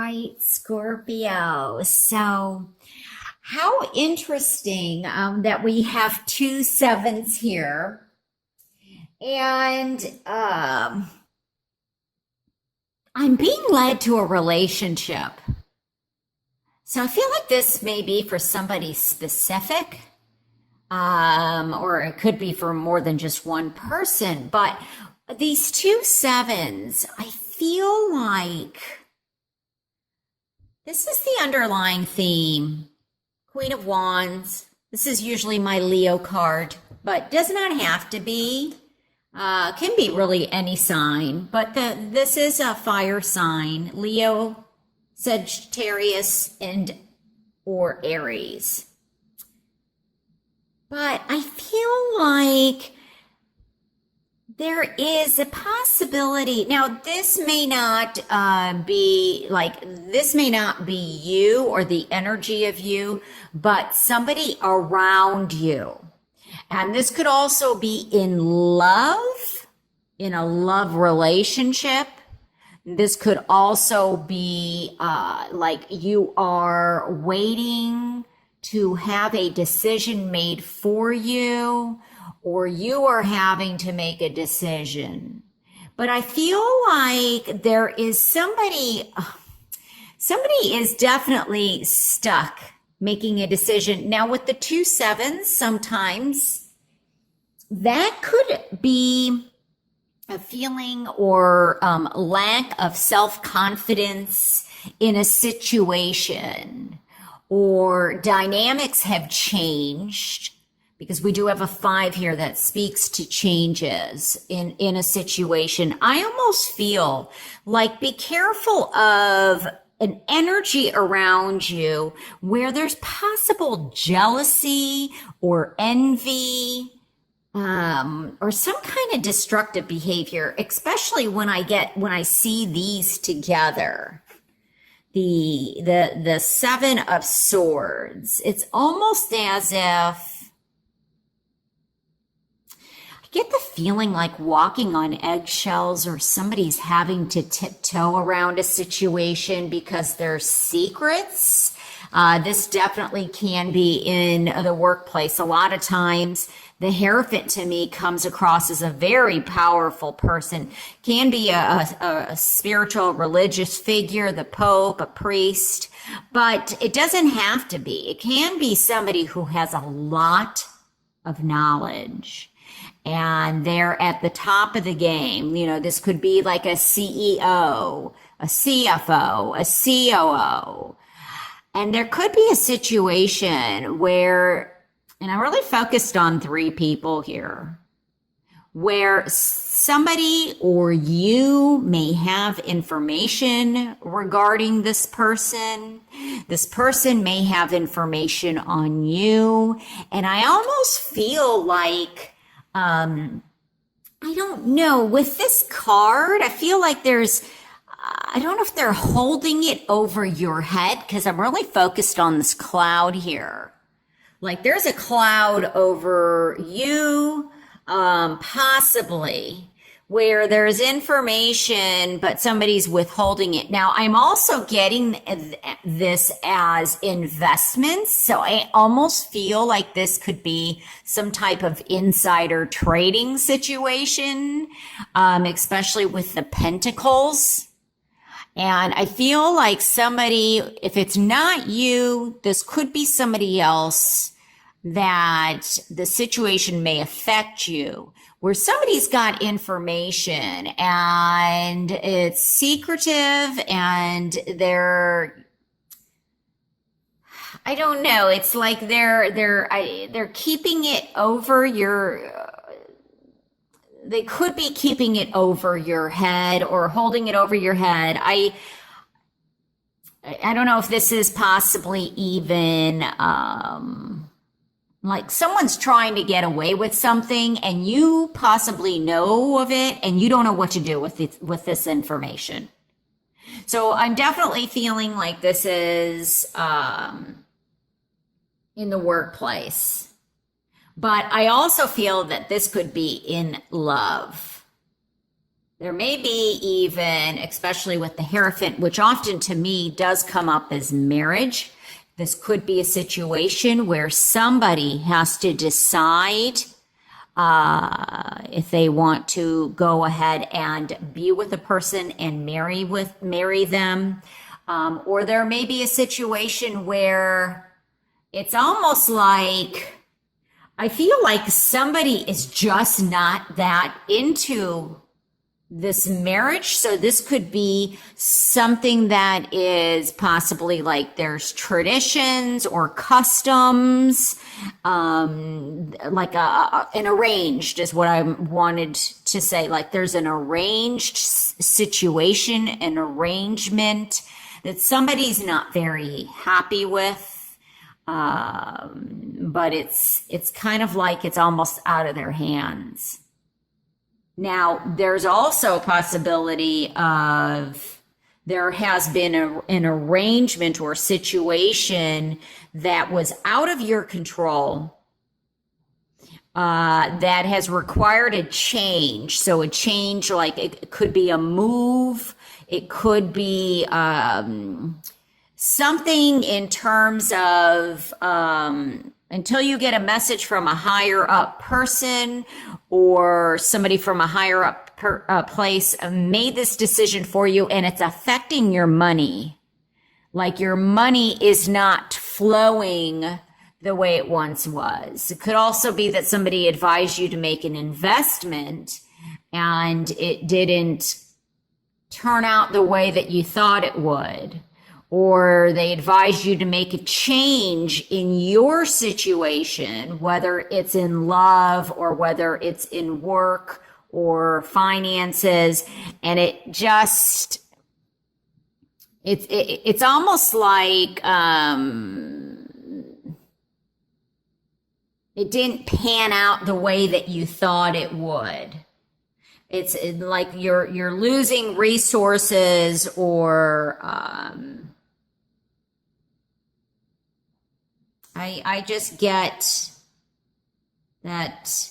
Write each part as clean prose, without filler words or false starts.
right, Scorpio. So, how interesting that we have two sevens here. And I'm being led to a relationship. So, I feel like this may be for somebody specific, or it could be for more than just one person. But these two sevens, I feel like this is the underlying theme. Queen of Wands. This is usually my Leo card, but does not have to be. Can be really any sign, but this is a fire sign. Leo, Sagittarius, and or Aries. But I feel like there is a possibility. Now, this may not this may not be you or the energy of you, but somebody around you. And this could also be in love, in a love relationship. This could also be like you are waiting to have a decision made for you, or you are having to make a decision. But I feel like there is somebody is definitely stuck making a decision. Now with the two sevens, sometimes that could be a feeling or lack of self-confidence in a situation, or dynamics have changed, because we do have a 5 here that speaks to changes in a situation. I almost feel like be careful of an energy around you where there's possible jealousy or envy, or some kind of destructive behavior, especially when I see these together. The 7 of Swords. It's almost as if get the feeling like walking on eggshells, or somebody's having to tiptoe around a situation because there's secrets. This definitely can be in the workplace. A lot of times, the Hierophant to me comes across as a very powerful person. Can be a spiritual, religious figure, the Pope, a priest, but it doesn't have to be. It can be somebody who has a lot of knowledge, and they're at the top of the game. You know, this could be like a CEO, a CFO, a COO. And there could be a situation where, and I'm really focused on 3 people here, where somebody or you may have information regarding this person. This person may have information on you. And I almost feel like, I don't know, with this card, I feel like I don't know if they're holding it over your head, because I'm really focused on this cloud here. Like there's a cloud over you, possibly, where there's information, but somebody's withholding it. Now, I'm also getting this as investments. So I almost feel like this could be some type of insider trading situation, especially with the Pentacles. And I feel like somebody, if it's not you, this could be somebody else that the situation may affect you, where somebody's got information and it's secretive, and I don't know, it's like they're keeping it over they could be keeping it over your head or holding it over your head. I don't know if this is possibly even, like someone's trying to get away with something and you possibly know of it and you don't know what to do with this information. So I'm definitely feeling like this is in the workplace. But I also feel that this could be in love. There may be even, especially with the Hierophant, which often to me does come up as marriage. This could be a situation where somebody has to decide if they want to go ahead and be with a person and marry them. Or there may be a situation where it's almost like I feel like somebody is just not that into this marriage. So this could be something that is possibly like there's traditions or customs, like an arranged is what I wanted to say. Like there's an arranged situation, an arrangement that somebody's not very happy with. But it's kind of like it's almost out of their hands. Now, there's also a possibility of there has been an arrangement or situation that was out of your control, that has required a change. So a change, like it could be a move, it could be something in terms of until you get a message from a higher up person or somebody from a higher up place made this decision for you and it's affecting your money. Like your money is not flowing the way it once was. It could also be that somebody advised you to make an investment and it didn't turn out the way that you thought it would. Or they advise you to make a change in your situation, whether it's in love or whether it's in work or finances. And it just, it's almost like, it didn't pan out the way that you thought it would. It's like you're losing resources or, I just get that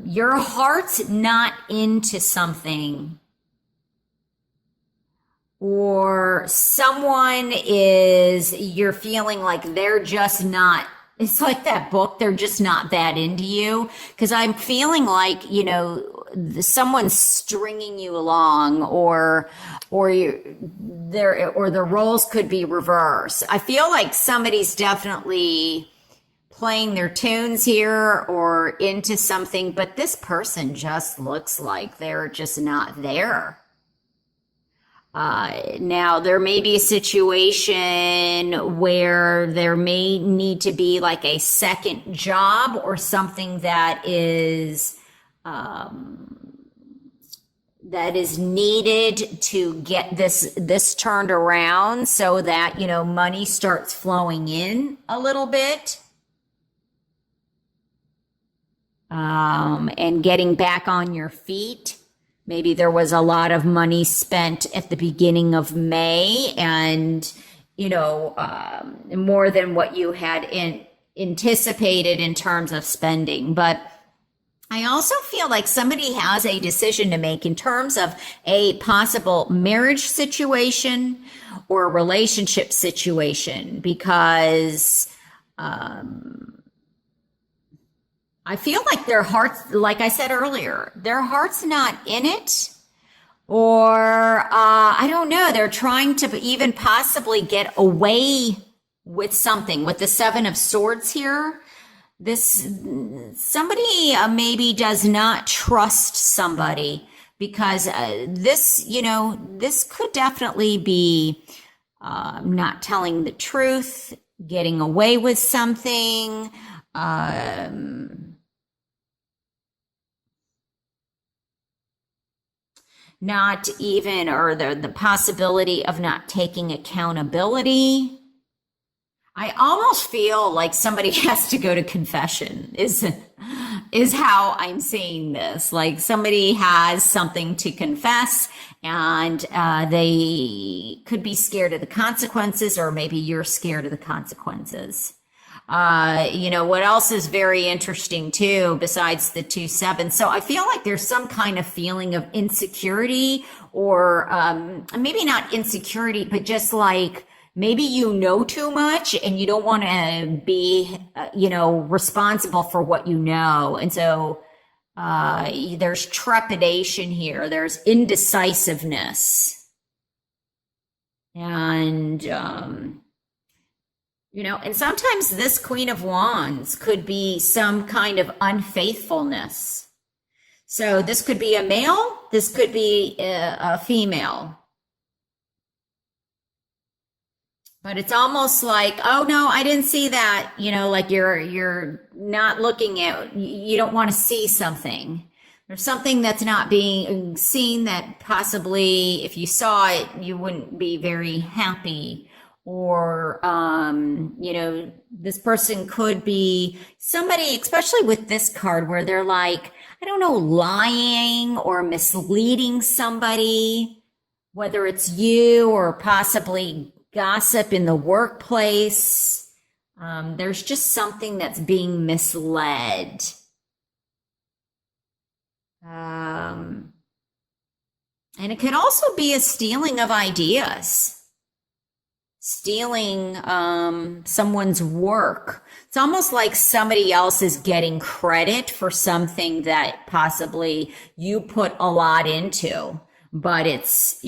your heart's not into something, or someone you're feeling like they're just not, it's like that book, they're just not that into you. Because I'm feeling like, someone's stringing you along, or the roles could be reversed. I feel like somebody's definitely playing their tunes here or into something, but this person just looks like they're just not there. Now there may be a situation where there may need to be like a second job or something that is needed to get this turned around so that, money starts flowing in a little bit. And getting back on your feet. Maybe there was a lot of money spent at the beginning of May and, more than what you had anticipated in terms of spending. But I also feel like somebody has a decision to make in terms of a possible marriage situation or a relationship situation, because I feel like their hearts, like I said earlier, their heart's not in it, or I don't know, they're trying to even possibly get away with something. With the Seven of Swords here, somebody maybe does not trust somebody, because this could definitely be not telling the truth, getting away with something, not even, or the possibility of not taking accountability. I almost feel like somebody has to go to confession is how I'm seeing this. Like somebody has something to confess, and they could be scared of the consequences, or maybe you're scared of the consequences. What else is very interesting too, besides the 2-7? So I feel like there's some kind of feeling of insecurity, or maybe not insecurity, but just like maybe you know too much and you don't want to be, responsible for what you know. And so there's trepidation here. There's indecisiveness. And, and sometimes this Queen of Wands could be some kind of unfaithfulness. So this could be a male, this could be a female. But it's almost like, oh no, I didn't see that. Like you're not looking at, you don't want to see something. There's something that's not being seen that possibly if you saw it, you wouldn't be very happy. Or, this person could be somebody, especially with this card, where they're like, I don't know, lying or misleading somebody, whether it's you or possibly gossip in the workplace. There's just something that's being misled. And it could also be a stealing of ideas, stealing someone's work. It's almost like somebody else is getting credit for something that possibly you put a lot into, but it's,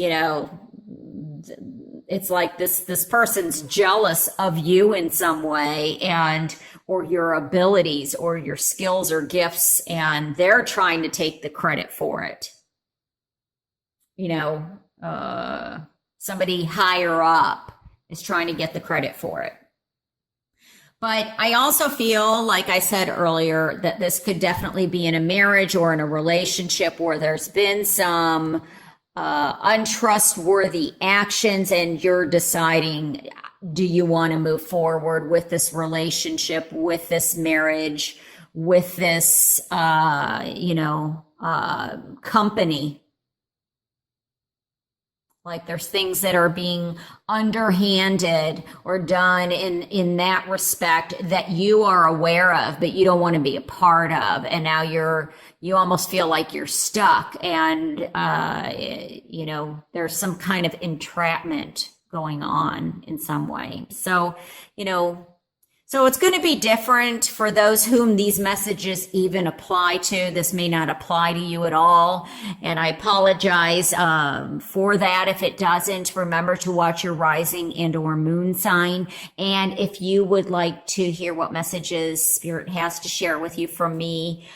it's like this person's jealous of you in some way, or your abilities or your skills or gifts, and they're trying to take the credit for it. Somebody higher up is trying to get the credit for it. But I also feel, like I said earlier, that this could definitely be in a marriage or in a relationship where there's been some untrustworthy actions, and you're deciding, do you want to move forward with this relationship, with this marriage, with this, company? Like there's things that are being underhanded or done in that respect that you are aware of, but you don't want to be a part of. And now you almost feel like you're stuck, and, there's some kind of entrapment going on in some way. So, so it's going to be different for those whom these messages even apply to. This may not apply to you at all, and I apologize for that if it doesn't. Remember to watch your rising and or moon sign. And if you would like to hear what messages Spirit has to share with you from me,